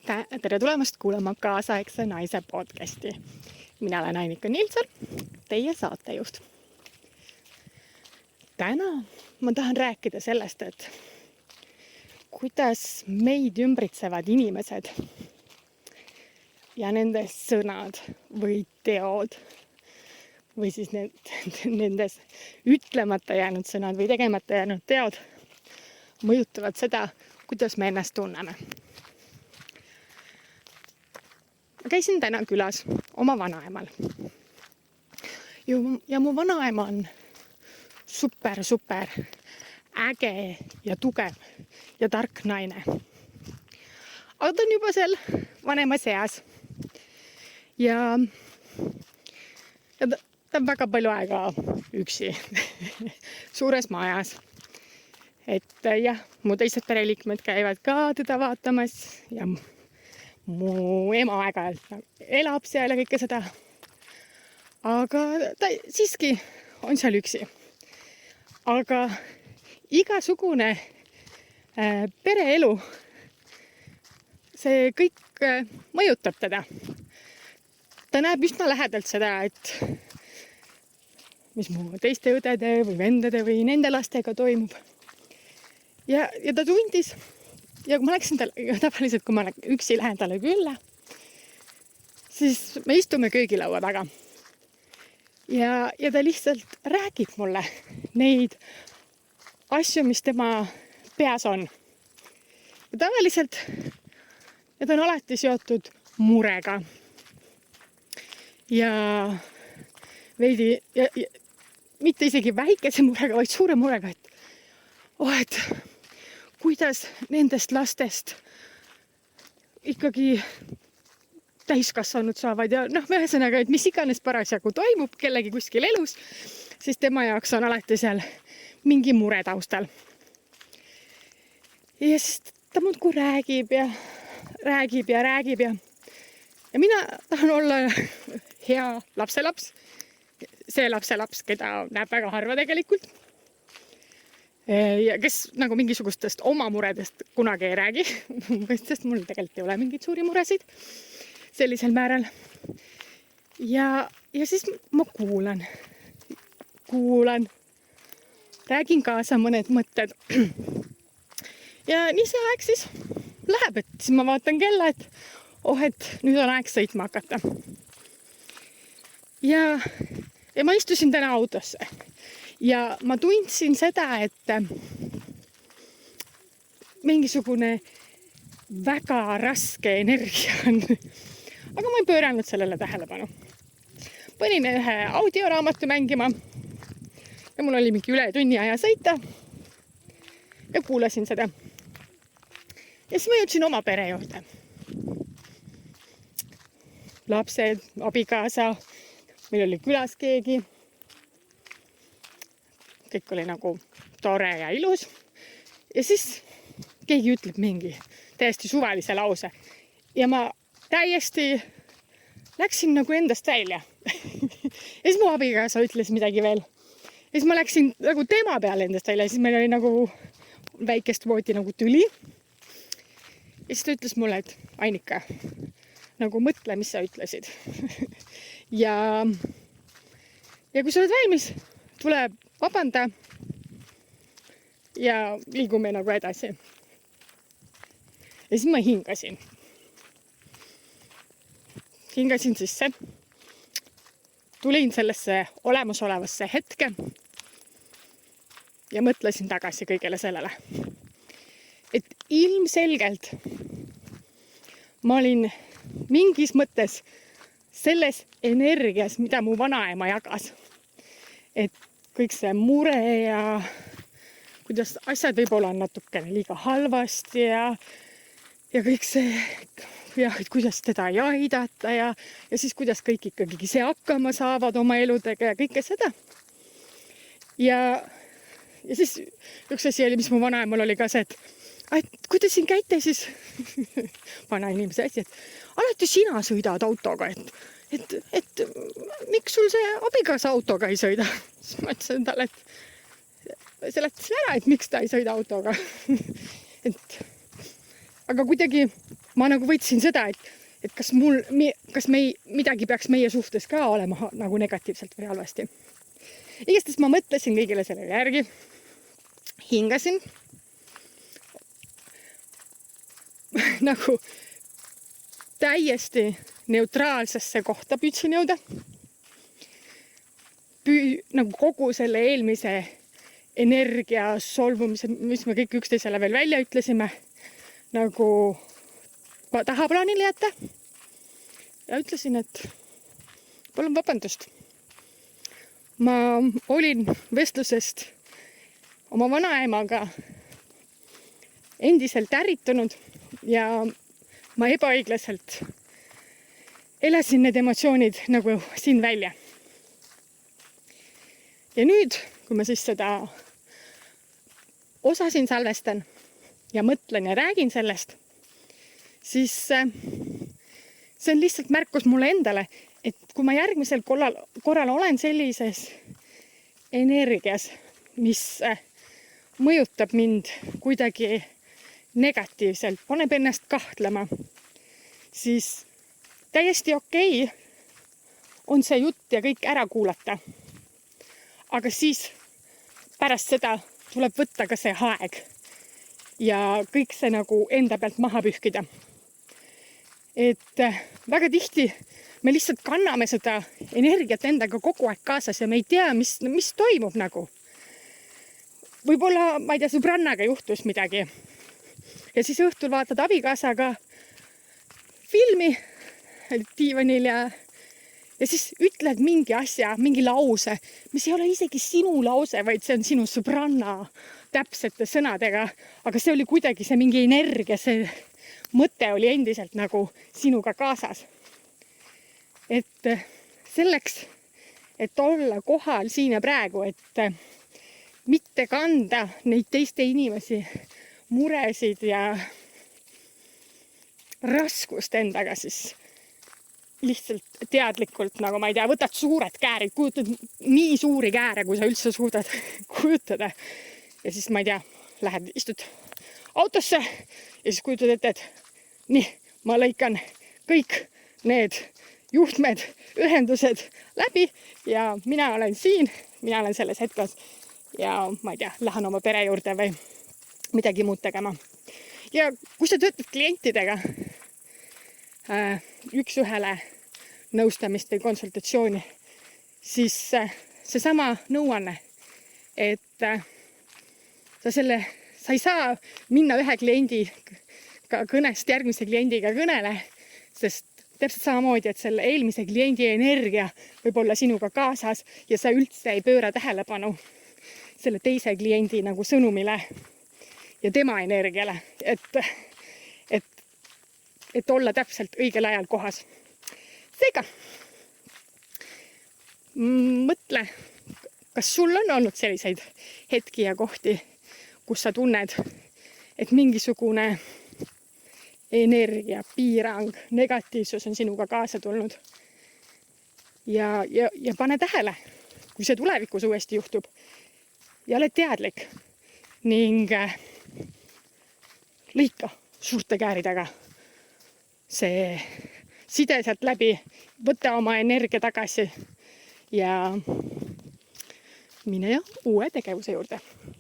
Tere tulemast kuulama Kaasaegse naise podcasti. Mina olen Annika Nilsson, teie saatejuht. Täna ma tahan rääkida sellest, et kuidas meid ümbritsevad inimesed ja nende sõnad või teod või siis nendes ütlemata jäänud sõnad või tegemata jäänud teod mõjutavad seda, kuidas me ennast tunneme. Ma käisin täna külas oma vanaemal. Ja mu vanaema on super äge ja tugev ja tark naine. Aga ta on juba seal vanemas eas. Ja ta on väga palju aega üksi suures majas. Et jah, mu teised pereliikmed käivad ka teda vaatamas ja mu ema aeg-ajalt elab seal ja kõike seda. Aga ta siiski on seal üksi. Aga igasugune pereelu, see kõik mõjutab teda. Ta näeb üsna lähedalt seda, et mis mu teiste õdede või vendade või nende lastega toimub. Ja ta tundis, ja kui ma läksin tavaliselt, kui ma üksi lähen talle külla, siis me istume köögilaua taga. Ja ta lihtsalt räägib mulle neid asju, mis tema peas on. Ja tavaliselt need on alati seotud murega. Ja veidi, ja mitte isegi väikese murega, vaid suure murega, et kuidas nendest lastest ikkagi täiskasvanud saavad ja ühesõnaga, et mis iganes parasjagu toimub kellegi kuskil elus, siis tema jaoks on alati seal mingi mure taustal. Ja siis ta muudkui räägib ja mina tahan olla hea lapselaps. See lapselaps, keda näeb väga harva tegelikult. Ja kes nagu mingisugustest oma muredest kunagi ei räägi, sest mul tegelikult ei ole mingeid suuri muresid sellisel määral. Ja siis ma kuulan, räägin kaasa mõned mõtted. Ja nii see aeg siis läheb, et siis ma vaatan kella, et nüüd on aeg sõitma hakata. Ja ma istusin täna autosse. Ja ma tundsin seda, et mingisugune väga raske energia on. Aga ma ei pööranud sellele tähelepanu. Panin ühe audioraamatu mängima ja mul oli mingi üle tunni aja sõita ja kuulasin seda. Ja siis ma jõudsin oma pere juurde. Lapsed, abikaasa, meil oli külas keegi. Kõik oli nagu tore ja ilus. Ja siis keegi ütleb mingi täiesti suvalise lause. Ja ma täiesti läksin nagu endast välja. Ja siis mu abikaasa ütles midagi veel. Ja siis ma läksin nagu tema peale endast välja. Ja siis meil oli nagu väikest vooti nagu tüli. Ja siis ta ütles mulle, et Annika, nagu mõtle, mis sa ütlesid. Ja kui sa oled valmis, tule vabanda ja liigume nagu edasi. Ja siis ma hingasin. Hingasin sisse. Tulin sellesse olemasolevasse hetke ja mõtlesin tagasi kõigele sellele. Et ilmselgelt ma olin mingis mõttes selles energias, mida mu vanaema jagas. Et kõik see mure ja kuidas asjad võib-olla on natukene liiga halvasti ja kõik see, ja kuidas teda ei aidata ja siis kuidas kõik ikkagi see hakkama saavad oma eludega ja kõike seda. Ja siis üks asi oli, mis mu vanaemal oli ka see, et kui te siin käite, siis vana inimese asi, et alati sina sõidad autoga, et miks sul see abikaasa autoga ei sõida? Siis ma ütlesin talle, et seletasin ära, et miks ta ei sõida autoga. aga kuidagi ma nagu võtsin seda, et kas midagi peaks meie suhtes ka olema nagu negatiivselt või halvasti. Igastahes ma mõtlesin kõigile sellele järgi, hingasin nagu täiesti neutraalsesse kohta püüdsin jõuda. Nagu kogu selle eelmise energia solvumise, mis me kõik üksteisele veel välja ütlesime, nagu tahaplaanile jätta. Ja ütlesin, et palun vabandust. Ma olin vestlusest oma vanaemaga endiselt ärritunud ja ma ebaõiglaselt elasin need emotsioonid nagu siin välja. Ja nüüd, kui ma siis seda osa siin salvestan ja mõtlen ja räägin sellest, siis see on lihtsalt märkus mulle endale, et kui ma järgmisel korral olen sellises energias, mis mõjutab mind kuidagi negatiivselt, paneb ennast kahtlema, siis täiesti okei on see jutt ja kõik ära kuulata. Aga siis pärast seda tuleb võtta ka see aeg ja kõik see nagu enda pealt maha pühkida. Et väga tihti me lihtsalt kanname seda energiat endaga kogu aeg kaasas ja me ei tea, mis toimub nagu. Võib-olla, ma ei tea, sõbrannaga juhtus midagi. Ja siis õhtul vaatad abikaasaga filmi diivanil ja siis ütled mingi asja, mingi lause, mis ei ole isegi sinu lause, vaid see on sinu sõbranna täpsete sõnadega. Aga see oli kuidagi see mingi energia, see mõte oli endiselt nagu sinuga kaasas. Et selleks, et olla kohal siin ja praegu, et mitte kanda neid teiste inimesi muresid ja raskust endaga, siis lihtsalt teadlikult, nagu ma ei tea, võtad suured käärid, kujutad nii suuri kääre, kui sa üldse suudad kujutada. Ja siis, ma ei tea, lähed, istud autosse ja siis kujutad ette, et nii, ma lõikan kõik need juhtmed, ühendused läbi ja mina olen siin, mina olen selles hetkes ja ma ei tea, lähen oma pere juurde või midagi muud tegema. Ja kui sa töötad klientidega, üks-ühele nõustamist või konsultatsiooni, siis seesama nõuanne, et sa ei saa minna ühe kliendiga kõnest järgmise kliendiga kõnele, sest täpselt samamoodi, et selle eelmise kliendi energia võib olla sinuga kaasas ja sa üldse ei pööra tähelepanu selle teise kliendi nagu sõnumile ja tema energiale, et olla täpselt õigel ajal kohas. Seega, mõtle, kas sul on olnud selliseid hetki ja kohti, kus sa tunned, et mingisugune energia, piirang, negatiivsus on sinuga kaasa tulnud. Ja pane tähele, kui see tulevikus uuesti juhtub ja oled teadlik ning lõika suurte kääridega see side sealt läbi, võta oma energia tagasi ja mine uue tegevuse juurde.